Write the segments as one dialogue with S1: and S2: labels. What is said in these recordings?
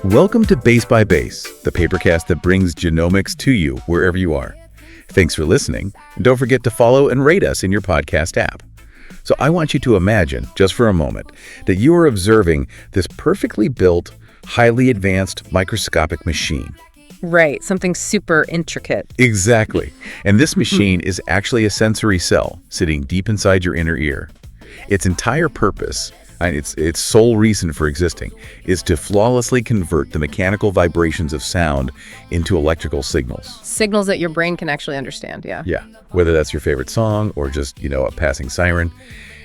S1: Welcome to Base by Base, the papercast that brings genomics to you wherever you are. Thanks for listening, and don't forget to follow and rate us in your podcast app. So I want you to imagine, just for a moment, that you are observing this perfectly built, highly advanced microscopic machine.
S2: Right, something super intricate.
S1: Exactly. And this machine is actually a sensory cell sitting deep inside your inner ear. Its entire purpose, and its sole reason for existing, is to flawlessly convert the mechanical vibrations of sound into electrical signals.
S2: Signals that your brain can actually understand, yeah.
S1: Yeah, whether that's your favorite song or just, a passing siren.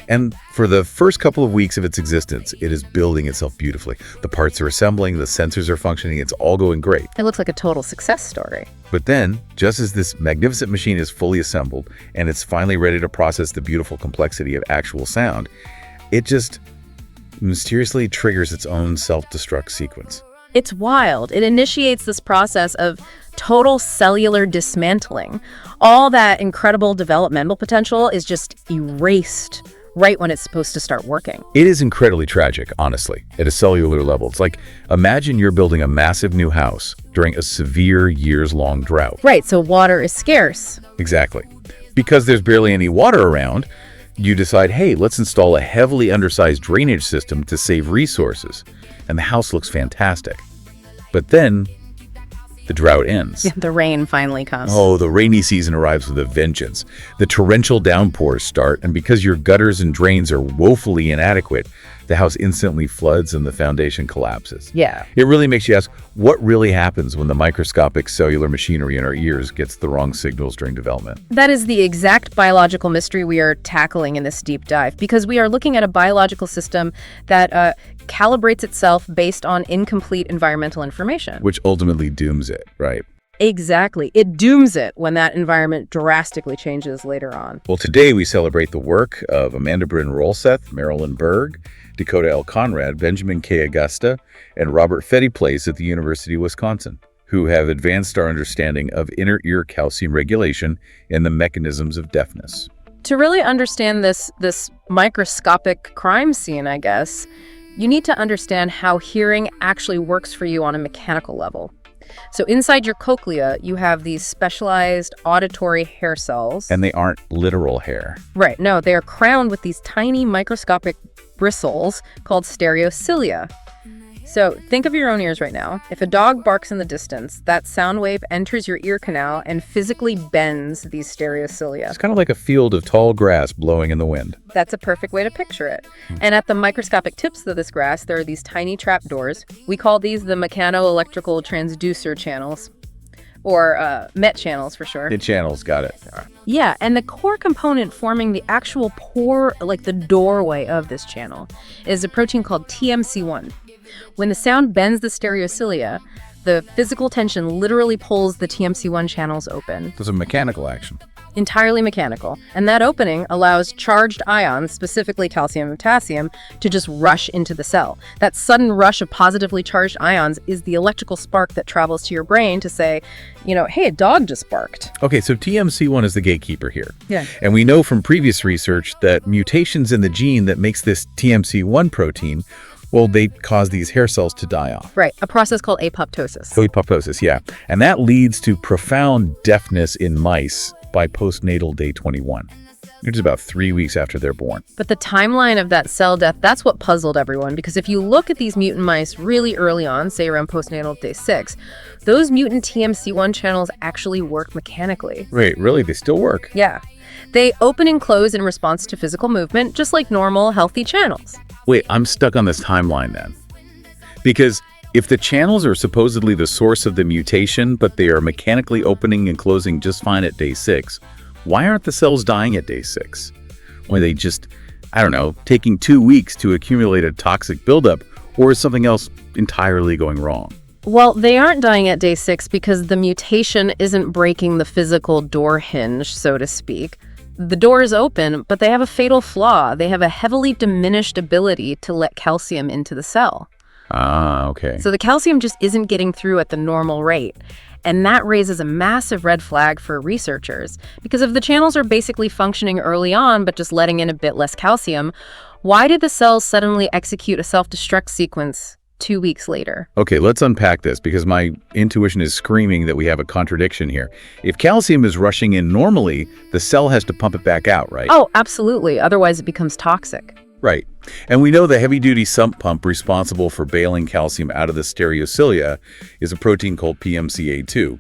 S1: And for the first couple of weeks of its existence, it is building itself beautifully. The parts are assembling, the sensors are functioning, it's all going great.
S2: It looks like a total success story.
S1: But then, just as this magnificent machine is fully assembled and it's finally ready to process the beautiful complexity of actual sound, it just mysteriously triggers its own self-destruct sequence.
S2: It's wild. It initiates this process of total cellular dismantling. All that incredible developmental potential is just erased right when it's supposed to start working.
S1: It is incredibly tragic, honestly, at a cellular level. It's like, imagine you're building a massive new house during a severe years-long drought.
S2: Right, so water is scarce.
S1: Exactly. Because there's barely any water around, you decide, hey, let's install a heavily undersized drainage system to save resources. And the house looks fantastic. But then the drought ends.
S2: Yeah, the rain finally comes.
S1: Oh, the rainy season arrives with a vengeance. The torrential downpours start, and because your gutters and drains are woefully inadequate, the house instantly floods and the foundation collapses.
S2: Yeah.
S1: It really makes you ask, what really happens when the microscopic cellular machinery in our ears gets the wrong signals during development?
S2: That is the exact biological mystery we are tackling in this deep dive, because we are looking at a biological system that calibrates itself based on incomplete environmental information.
S1: Which ultimately dooms it, right?
S2: Exactly. It dooms it when that environment drastically changes later on.
S1: Well, today we celebrate the work of Amanda Bryn Rolseth, Marilyn Berg, Dakota L. Conrad, Benjamin K. Augusta, and Robert Fetty Place at the University of Wisconsin, who have advanced our understanding of inner ear calcium regulation and the mechanisms of deafness.
S2: To really understand this microscopic crime scene, I guess, you need to understand how hearing actually works for you on a mechanical level. So inside your cochlea, you have these specialized auditory hair cells.
S1: And they aren't literal hair.
S2: Right. No, they are crowned with these tiny microscopic bristles called stereocilia. So think of your own ears right now. If a dog barks in the distance, that sound wave enters your ear canal and physically bends these stereocilia.
S1: It's kind of like a field of tall grass blowing in the wind.
S2: That's a perfect way to picture it. And at the microscopic tips of this grass, there are these tiny trapdoors. We call these the mechanoelectrical transducer channels, or MET channels for short.
S1: The channels, got it.
S2: Yeah, and the core component forming the actual pore, like the doorway of this channel, is a protein called Tmc1. When the sound bends the stereocilia, the physical tension literally pulls the Tmc1 channels open.
S1: There's a mechanical action.
S2: Entirely mechanical. And that opening allows charged ions, specifically calcium and potassium, to just rush into the cell. That sudden rush of positively charged ions is the electrical spark that travels to your brain to say, hey, a dog just barked.
S1: Okay, so Tmc1 is the gatekeeper here.
S2: Yeah.
S1: And we know from previous research that mutations in the gene that makes this Tmc1 protein, well, they cause these hair cells to die off.
S2: Right, a process called apoptosis.
S1: Apoptosis, yeah. And that leads to profound deafness in mice by postnatal day 21. It's about 3 weeks after they're born.
S2: But the timeline of that cell death, that's what puzzled everyone, because if you look at these mutant mice really early on, say around postnatal day 6, those mutant Tmc1 channels actually work mechanically.
S1: Wait, really? They still work?
S2: Yeah. They open and close in response to physical movement, just like normal, healthy channels.
S1: Wait, I'm stuck on this timeline then. Because if the channels are supposedly the source of the mutation, but they are mechanically opening and closing just fine at day 6, why aren't the cells dying at day 6? Or are they just, taking 2 weeks to accumulate a toxic buildup, or is something else entirely going wrong?
S2: Well, they aren't dying at day 6 because the mutation isn't breaking the physical door hinge, so to speak. the door is open, but they have a fatal flaw. They have a heavily diminished ability to let calcium into the cell.
S1: Ah, okay.
S2: So the calcium just isn't getting through at the normal rate. And that raises a massive red flag for researchers. Because if the channels are basically functioning early on, but just letting in a bit less calcium, why did the cells suddenly execute a self-destruct sequence 2 weeks later?
S1: Okay, let's unpack this because my intuition is screaming that we have a contradiction here. If calcium is rushing in normally, the cell has to pump it back out, right?
S2: Oh, absolutely. Otherwise, it becomes toxic.
S1: Right. And we know the heavy-duty sump pump responsible for bailing calcium out of the stereocilia is a protein called PMCA2.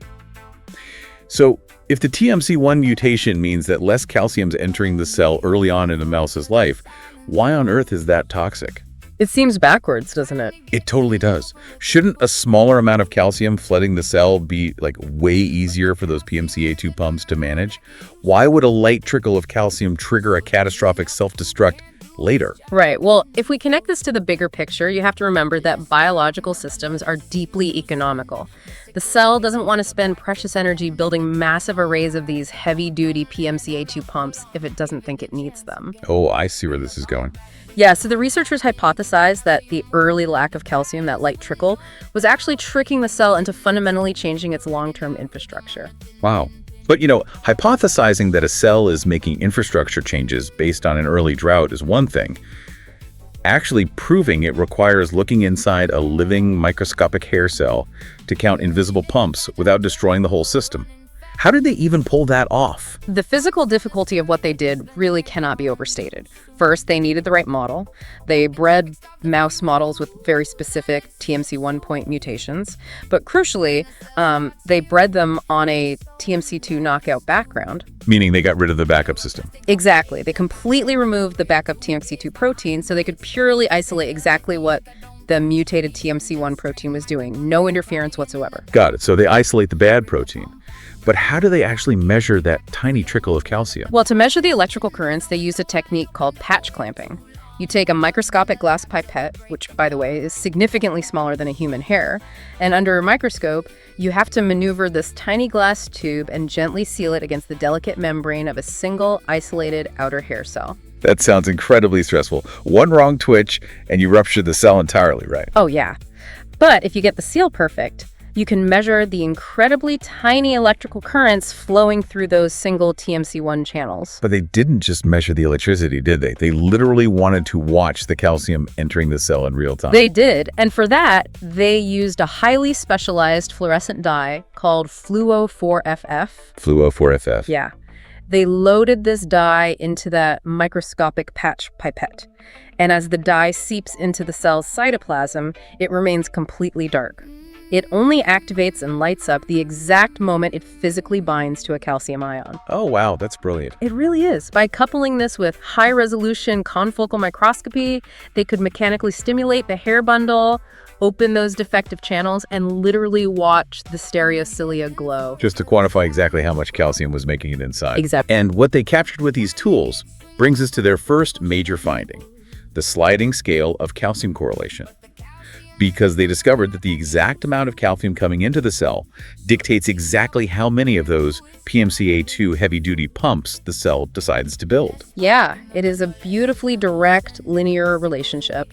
S1: So if the Tmc1 mutation means that less calcium's entering the cell early on in a mouse's life, why on earth is that toxic?
S2: It seems backwards, doesn't it?
S1: It totally does. Shouldn't a smaller amount of calcium flooding the cell be like way easier for those PMCA2 pumps to manage? Why would a light trickle of calcium trigger a catastrophic self-destruct later?
S2: Right. Well, if we connect this to the bigger picture, you have to remember that biological systems are deeply economical. The cell doesn't want to spend precious energy building massive arrays of these heavy-duty PMCA2 pumps if it doesn't think it needs them.
S1: Oh, I see where this is going.
S2: Yeah, so the researchers hypothesized that the early lack of calcium, that light trickle, was actually tricking the cell into fundamentally changing its long-term infrastructure.
S1: Wow. But, hypothesizing that a cell is making infrastructure changes based on an early drought is one thing. Actually proving it requires looking inside a living microscopic hair cell to count invisible pumps without destroying the whole system. How did they even pull that off?
S2: The physical difficulty of what they did really cannot be overstated. First, they needed the right model. They bred mouse models with very specific Tmc1 point mutations. But crucially, they bred them on a Tmc2 knockout background.
S1: Meaning they got rid of the backup system.
S2: Exactly. They completely removed the backup Tmc2 protein so they could purely isolate exactly what the mutated Tmc1 protein was doing. No interference whatsoever.
S1: Got it. So they isolate the bad protein. But how do they actually measure that tiny trickle of calcium?
S2: Well, to measure the electrical currents, they use a technique called patch clamping. You take a microscopic glass pipette, which, by the way, is significantly smaller than a human hair, and under a microscope, you have to maneuver this tiny glass tube and gently seal it against the delicate membrane of a single, isolated outer hair cell.
S1: That sounds incredibly stressful. One wrong twitch, and you rupture the cell entirely, right?
S2: Oh, yeah. But if you get the seal perfect, you can measure the incredibly tiny electrical currents flowing through those single Tmc1 channels.
S1: But they didn't just measure the electricity, did they? They literally wanted to watch the calcium entering the cell in real time.
S2: They did, and for that, they used a highly specialized fluorescent dye called Fluo4FF.
S1: Fluo4FF.
S2: Yeah. They loaded this dye into that microscopic patch pipette. And as the dye seeps into the cell's cytoplasm, it remains completely dark. It only activates and lights up the exact moment it physically binds to a calcium ion.
S1: Oh, wow, that's brilliant.
S2: It really is. By coupling this with high-resolution confocal microscopy, they could mechanically stimulate the hair bundle, open those defective channels, and literally watch the stereocilia glow.
S1: Just to quantify exactly how much calcium was making it inside.
S2: Exactly.
S1: And what they captured with these tools brings us to their first major finding, the sliding scale of calcium correlation. Because they discovered that the exact amount of calcium coming into the cell dictates exactly how many of those PMCA2 heavy-duty pumps the cell decides to build.
S2: Yeah, it is a beautifully direct, linear relationship.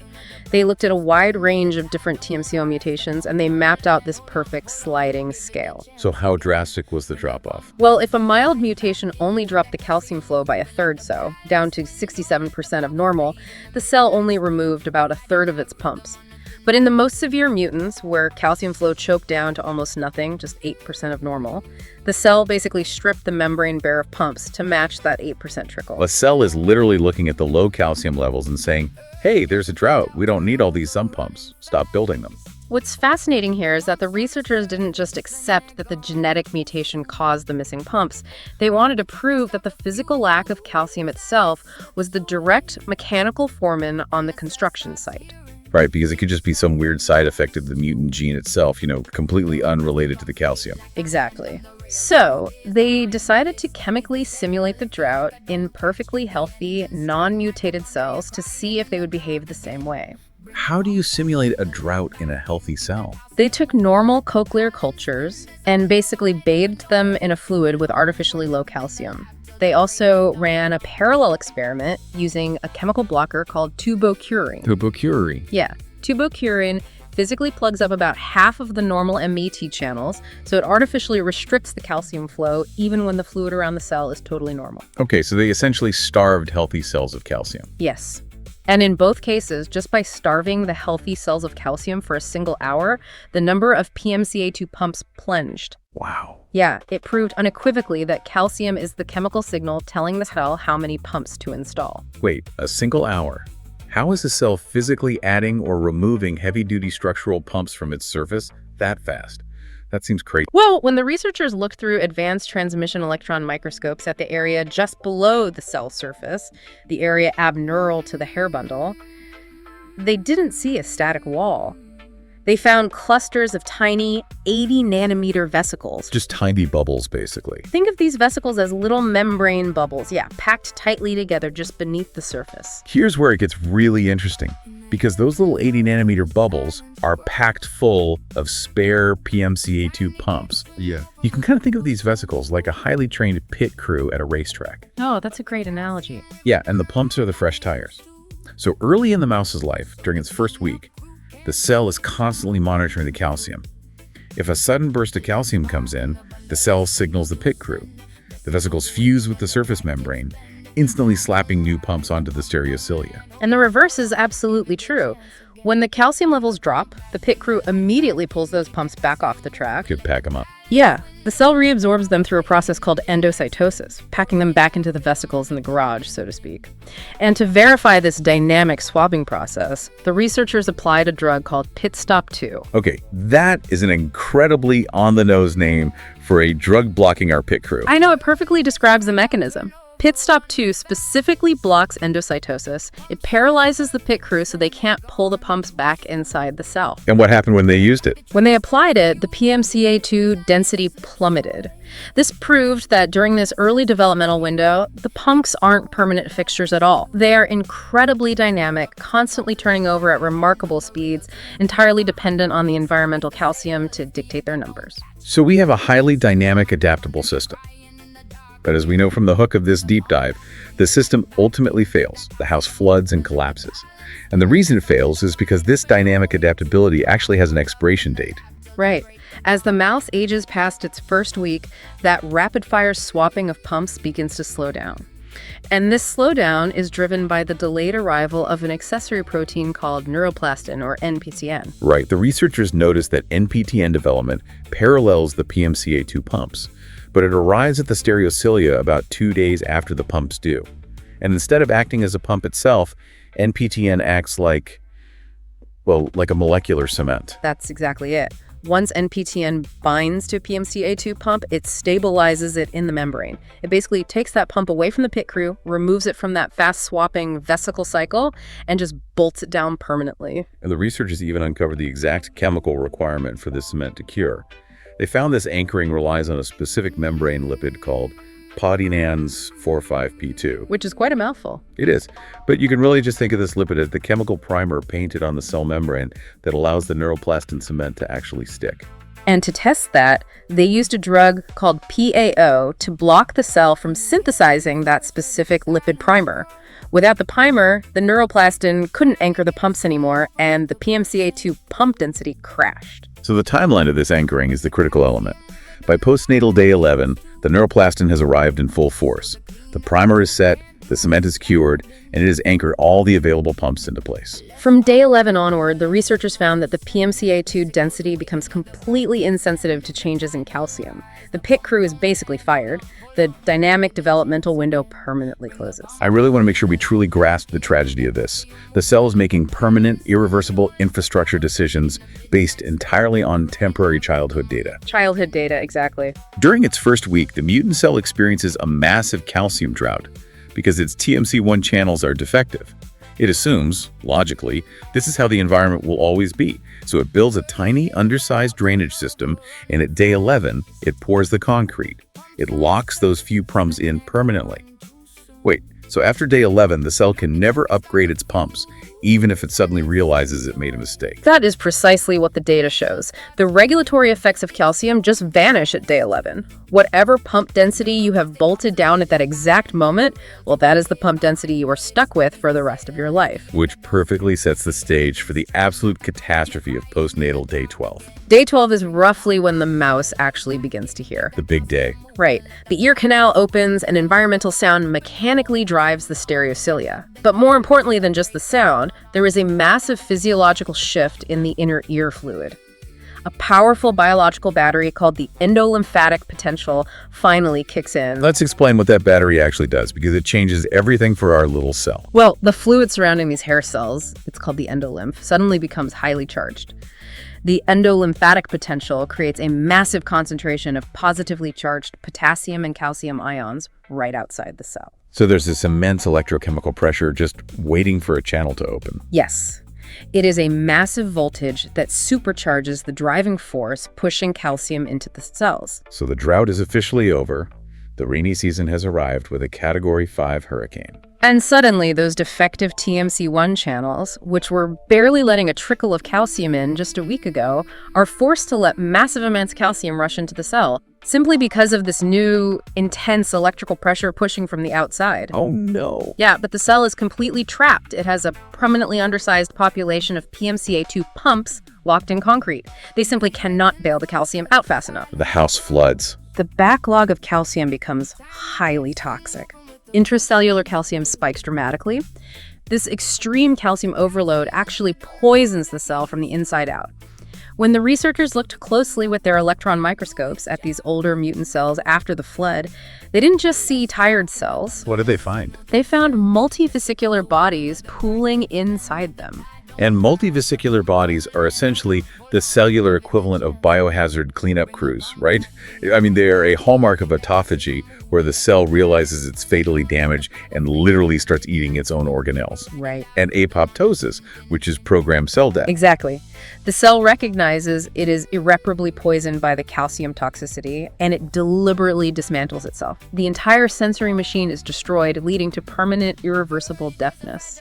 S2: They looked at a wide range of different TMCO mutations, and they mapped out this perfect sliding scale.
S1: So how drastic was the drop-off?
S2: Well, if a mild mutation only dropped the calcium flow by a third so, down to 67% of normal, the cell only removed about a third of its pumps. But in the most severe mutants, where calcium flow choked down to almost nothing, just 8% of normal, the cell basically stripped the membrane bare of pumps to match that 8% trickle.
S1: A cell is literally looking at the low calcium levels and saying, hey, there's a drought. We don't need all these sump pumps. Stop building them.
S2: What's fascinating here is that the researchers didn't just accept that the genetic mutation caused the missing pumps. They wanted to prove that the physical lack of calcium itself was the direct mechanical foreman on the construction site.
S1: Right, because it could just be some weird side effect of the mutant gene itself, completely unrelated to the calcium.
S2: Exactly. So they decided to chemically simulate the drought in perfectly healthy, non-mutated cells to see if they would behave the same way.
S1: How do you simulate a drought in a healthy cell?
S2: They took normal cochlear cultures and basically bathed them in a fluid with artificially low calcium. They also ran a parallel experiment using a chemical blocker called tubocurin.
S1: Tubocurin.
S2: Yeah, tubocurin physically plugs up about half of the normal MET channels, so it artificially restricts the calcium flow even when the fluid around the cell is totally normal.
S1: Okay, so they essentially starved healthy cells of calcium.
S2: Yes. And in both cases, just by starving the healthy cells of calcium for a single hour, the number of PMCA2 pumps plunged.
S1: Wow.
S2: Yeah, it proved unequivocally that calcium is the chemical signal telling the cell how many pumps to install.
S1: Wait, a single hour? How is a cell physically adding or removing heavy-duty structural pumps from its surface that fast? That seems crazy.
S2: Well, when the researchers looked through advanced transmission electron microscopes at the area just below the cell surface, the area abneural to the hair bundle, they didn't see a static wall. They found clusters of tiny 80-nanometer vesicles.
S1: Just tiny bubbles, basically.
S2: Think of these vesicles as little membrane bubbles, packed tightly together just beneath the surface.
S1: Here's where it gets really interesting, because those little 80-nanometer bubbles are packed full of spare PMCA2 pumps.
S3: Yeah.
S1: You can kind of think of these vesicles like a highly trained pit crew at a racetrack.
S2: Oh, that's a great analogy.
S1: Yeah, and the pumps are the fresh tires. So early in the mouse's life, during its first week, the cell is constantly monitoring the calcium. If a sudden burst of calcium comes in, the cell signals the pit crew. The vesicles fuse with the surface membrane, instantly slapping new pumps onto the stereocilia.
S2: And the reverse is absolutely true. When the calcium levels drop, the pit crew immediately pulls those pumps back off the track.
S1: Could pack them up.
S2: Yeah, the cell reabsorbs them through a process called endocytosis, packing them back into the vesicles in the garage, so to speak. And to verify this dynamic swapping process, the researchers applied a drug called Ca2.
S1: Okay, that is an incredibly on-the-nose name for a drug blocking our pit crew.
S2: I know, it perfectly describes the mechanism. Ca2 specifically blocks endocytosis. It paralyzes the pit crew so they can't pull the pumps back inside the cell.
S1: And what happened when they used it?
S2: When they applied it, the PMCA2 density plummeted. This proved that during this early developmental window, the pumps aren't permanent fixtures at all. They are incredibly dynamic, constantly turning over at remarkable speeds, entirely dependent on the environmental calcium to dictate their numbers.
S1: So we have a highly dynamic, adaptable system. But as we know from the hook of this deep dive, the system ultimately fails. The house floods and collapses. And the reason it fails is because this dynamic adaptability actually has an expiration date.
S2: Right. As the mouse ages past its first week, that rapid-fire swapping of pumps begins to slow down. And this slowdown is driven by the delayed arrival of an accessory protein called Neuroplastin, or NPTN.
S1: Right. The researchers noticed that NPTN development parallels the PMCA2 pumps, but it arrives at the stereocilia about 2 days after the pumps do. And instead of acting as a pump itself, NPTN acts like a molecular cement.
S2: That's exactly it. Once NPTN binds to a PMCA2 pump, it stabilizes it in the membrane. It basically takes that pump away from the pit crew, removes it from that fast-swapping vesicle cycle, and just bolts it down permanently.
S1: And the researchers even uncovered the exact chemical requirement for this cement to cure. They found this anchoring relies on a specific membrane lipid called PNAS 45P2.
S2: Which is quite a mouthful.
S1: It is, but you can really just think of this lipid as the chemical primer painted on the cell membrane that allows the neuroplastin cement to actually stick.
S2: And to test that, they used a drug called PAO to block the cell from synthesizing that specific lipid primer. Without the primer, the neuroplastin couldn't anchor the pumps anymore, and the PMCA2 pump density crashed.
S1: So the timeline of this anchoring is the critical element. By postnatal day 11, the neuroplastin has arrived in full force. The primer is set, the cement is cured, and it has anchored all the available pumps into place.
S2: From day 11 onward, the researchers found that the PMCA2 density becomes completely insensitive to changes in calcium. The pit crew is basically fired. The dynamic developmental window permanently closes.
S1: I really want to make sure we truly grasp the tragedy of this. The cell is making permanent, irreversible infrastructure decisions based entirely on temporary childhood data.
S2: Childhood data, exactly.
S1: During its first week, the mutant cell experiences a massive calcium drought because its Tmc1 channels are defective. It assumes, logically, this is how the environment will always be. So it builds a tiny, undersized drainage system, and at day 11, it pours the concrete. It locks those few pumps in permanently. Wait, So after day 11, the cell can never upgrade its pumps, even if it suddenly realizes it made a mistake.
S2: That is precisely what the data shows. The regulatory effects of calcium just vanish at day 11. Whatever pump density you have bolted down at that exact moment, well, that is the pump density you are stuck with for the rest of your life.
S1: Which perfectly sets the stage for the absolute catastrophe of postnatal day 12.
S2: Day 12 is roughly when the mouse actually begins to hear.
S1: The big day.
S2: Right. The ear canal opens and environmental sound mechanically drives the stereocilia. But more importantly than just the sound, there is a massive physiological shift in the inner ear fluid. A powerful biological battery called the endolymphatic potential finally kicks in.
S1: Let's explain what that battery actually does, because it changes everything for our little cell.
S2: Well, the fluid surrounding these hair cells, it's called the endolymph, suddenly becomes highly charged. The endolymphatic potential creates a massive concentration of positively charged potassium and calcium ions right outside the cell.
S1: So there's this immense electrochemical pressure just waiting for a channel to open.
S2: Yes. It is a massive voltage that supercharges the driving force pushing calcium into the cells.
S1: So the drought is officially over. The rainy season has arrived with a Category 5 hurricane.
S2: And suddenly, those defective Tmc1 channels, which were barely letting a trickle of calcium in just a week ago, are forced to let massive amounts of calcium rush into the cell, simply because of this new, intense electrical pressure pushing from the outside.
S1: Oh no.
S2: Yeah, but the cell is completely trapped. It has a permanently undersized population of PMCA2 pumps locked in concrete. They simply cannot bail the calcium out fast enough.
S1: The house floods.
S2: The backlog of calcium becomes highly toxic. Intracellular calcium spikes dramatically. This extreme calcium overload actually poisons the cell from the inside out. When the researchers looked closely with their electron microscopes at these older mutant cells after the flood, they didn't just see tired cells.
S1: What did they find?
S2: They found multivesicular bodies pooling inside them.
S1: And multivesicular bodies are essentially the cellular equivalent of biohazard cleanup crews, right? I mean, they are a hallmark of autophagy, where the cell realizes it's fatally damaged and literally starts eating its own organelles.
S2: Right.
S1: And apoptosis, which is programmed cell death.
S2: Exactly. The cell recognizes it is irreparably poisoned by the calcium toxicity, and it deliberately dismantles itself. The entire sensory machine is destroyed, leading to permanent, irreversible deafness.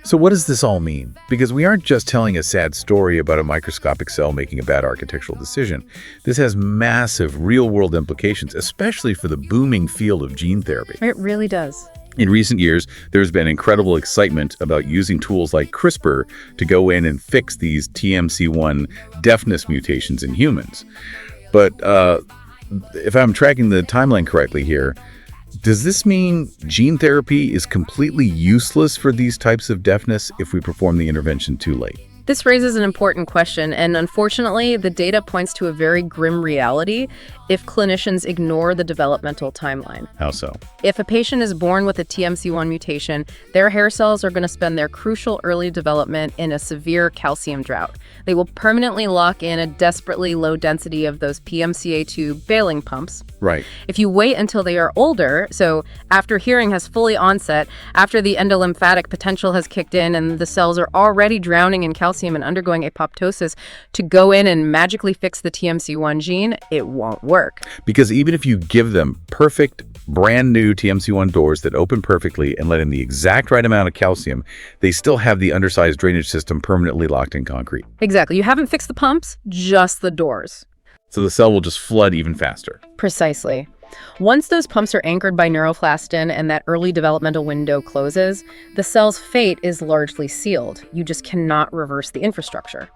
S1: So what does this all mean? Because we aren't just telling a sad story about a microscopic cell making a bad architectural decision. This has massive real-world implications, especially for the booming field of gene therapy.
S2: It really does.
S1: In recent years, there's been incredible excitement about using tools like CRISPR to go in and fix these Tmc1 deafness mutations in humans. But if I'm tracking the timeline correctly here, does this mean gene therapy is completely useless for these types of deafness if we perform the intervention too late?
S2: This raises an important question, and unfortunately, the data points to a very grim reality if clinicians ignore the developmental timeline.
S1: How so?
S2: If a patient is born with a Tmc1 mutation, their hair cells are going to spend their crucial early development in a severe calcium drought. They will permanently lock in a desperately low density of those PMCA2 bailing pumps.
S1: Right.
S2: If you wait until they are older, so after hearing has fully onset, after the endolymphatic potential has kicked in and the cells are already drowning in calcium and undergoing apoptosis, to go in and magically fix the Tmc1 gene, it won't work.
S1: Because even if you give them perfect, brand new Tmc1 doors that open perfectly and let in the exact right amount of calcium, they still have the undersized drainage system permanently locked in concrete.
S2: Exactly. You haven't fixed the pumps, just the doors.
S1: So the cell will just flood even faster.
S2: Precisely. Once those pumps are anchored by neuroplastin and that early developmental window closes, the cell's fate is largely sealed. You just cannot reverse the infrastructure.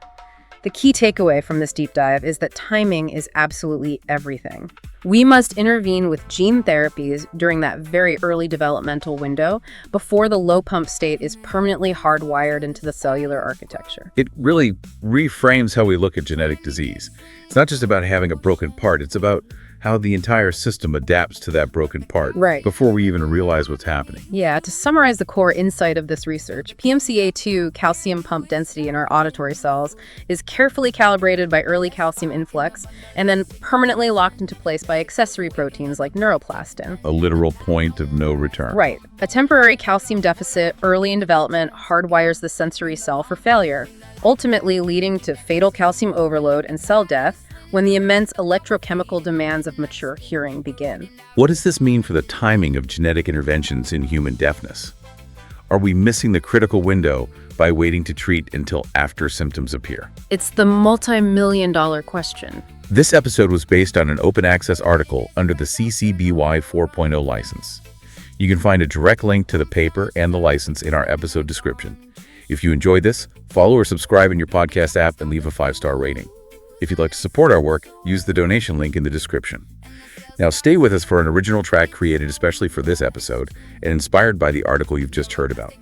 S2: The key takeaway from this deep dive is that timing is absolutely everything. We must intervene with gene therapies during that very early developmental window before the low pump state is permanently hardwired into the cellular architecture.
S1: It really reframes how we look at genetic disease. It's not just about having a broken part, it's about how the entire system adapts to that broken part before we even realize what's happening.
S2: Yeah, to summarize the core insight of this research, PMCA2 calcium pump density in our auditory cells is carefully calibrated by early calcium influx and then permanently locked into place by accessory proteins like neuroplastin.
S1: A literal point of no return.
S2: Right. A temporary calcium deficit early in development hardwires the sensory cell for failure, ultimately leading to fatal calcium overload and cell death, when the immense electrochemical demands of mature hearing begin.
S1: What does this mean for the timing of genetic interventions in human deafness? Are we missing the critical window by waiting to treat until after symptoms appear?
S2: It's the multi-million-dollar question.
S1: This episode was based on an open access article under the CC BY 4.0 license. You can find a direct link to the paper and the license in our episode description. If you enjoyed this, follow or subscribe in your podcast app and leave a 5-star rating. If you'd like to support our work, use the donation link in the description. Now stay with us for an original track created especially for this episode and inspired by the article you've just heard about.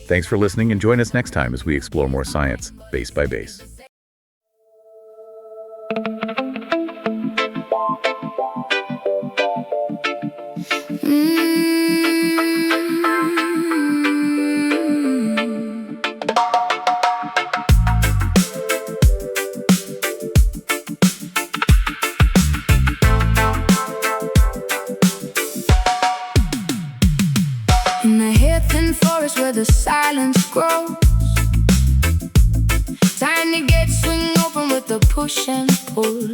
S1: Thanks for listening and join us next time as we explore more science, base by base.
S3: In the hair-thin forest where the silence grows, tiny gates swing open with a push and pull.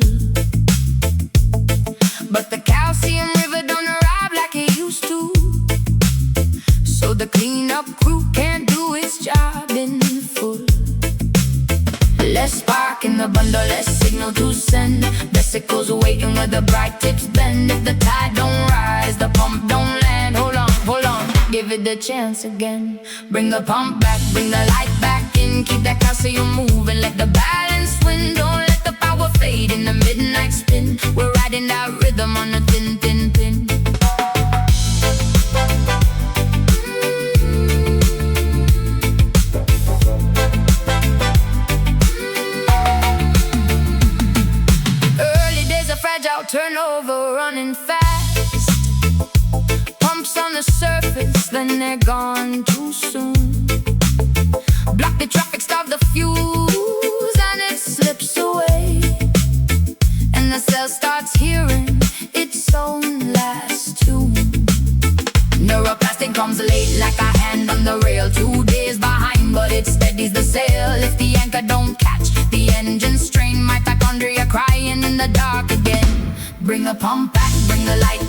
S3: But the calcium river don't arrive like it used to, so the cleanup crew can't do its job in full. Less spark in the bundle, less signal to send. Vesicles waiting where the bright tips bend. If the tide don't rise, the pump don't land. Hold on, give it a chance again. Bring the pump back, bring the light back in. Keep that calcium moving, let the balance win. Don't let the power fade in the midnight spin. We're riding that rhythm on a thin, thin pin. Early days of fragile turnover, running fast. Pumps on the surface, then they're gone too soon. Block the traffic, starve the fuse, and it slips away. And the cell starts hearing its own last tune. Neuroplastin comes late like a hand on the rail. 2 days behind, but it steadies the sail. If the anchor don't catch, the engine strain. Mitochondria crying in the dark again. Bring the pump back, bring the light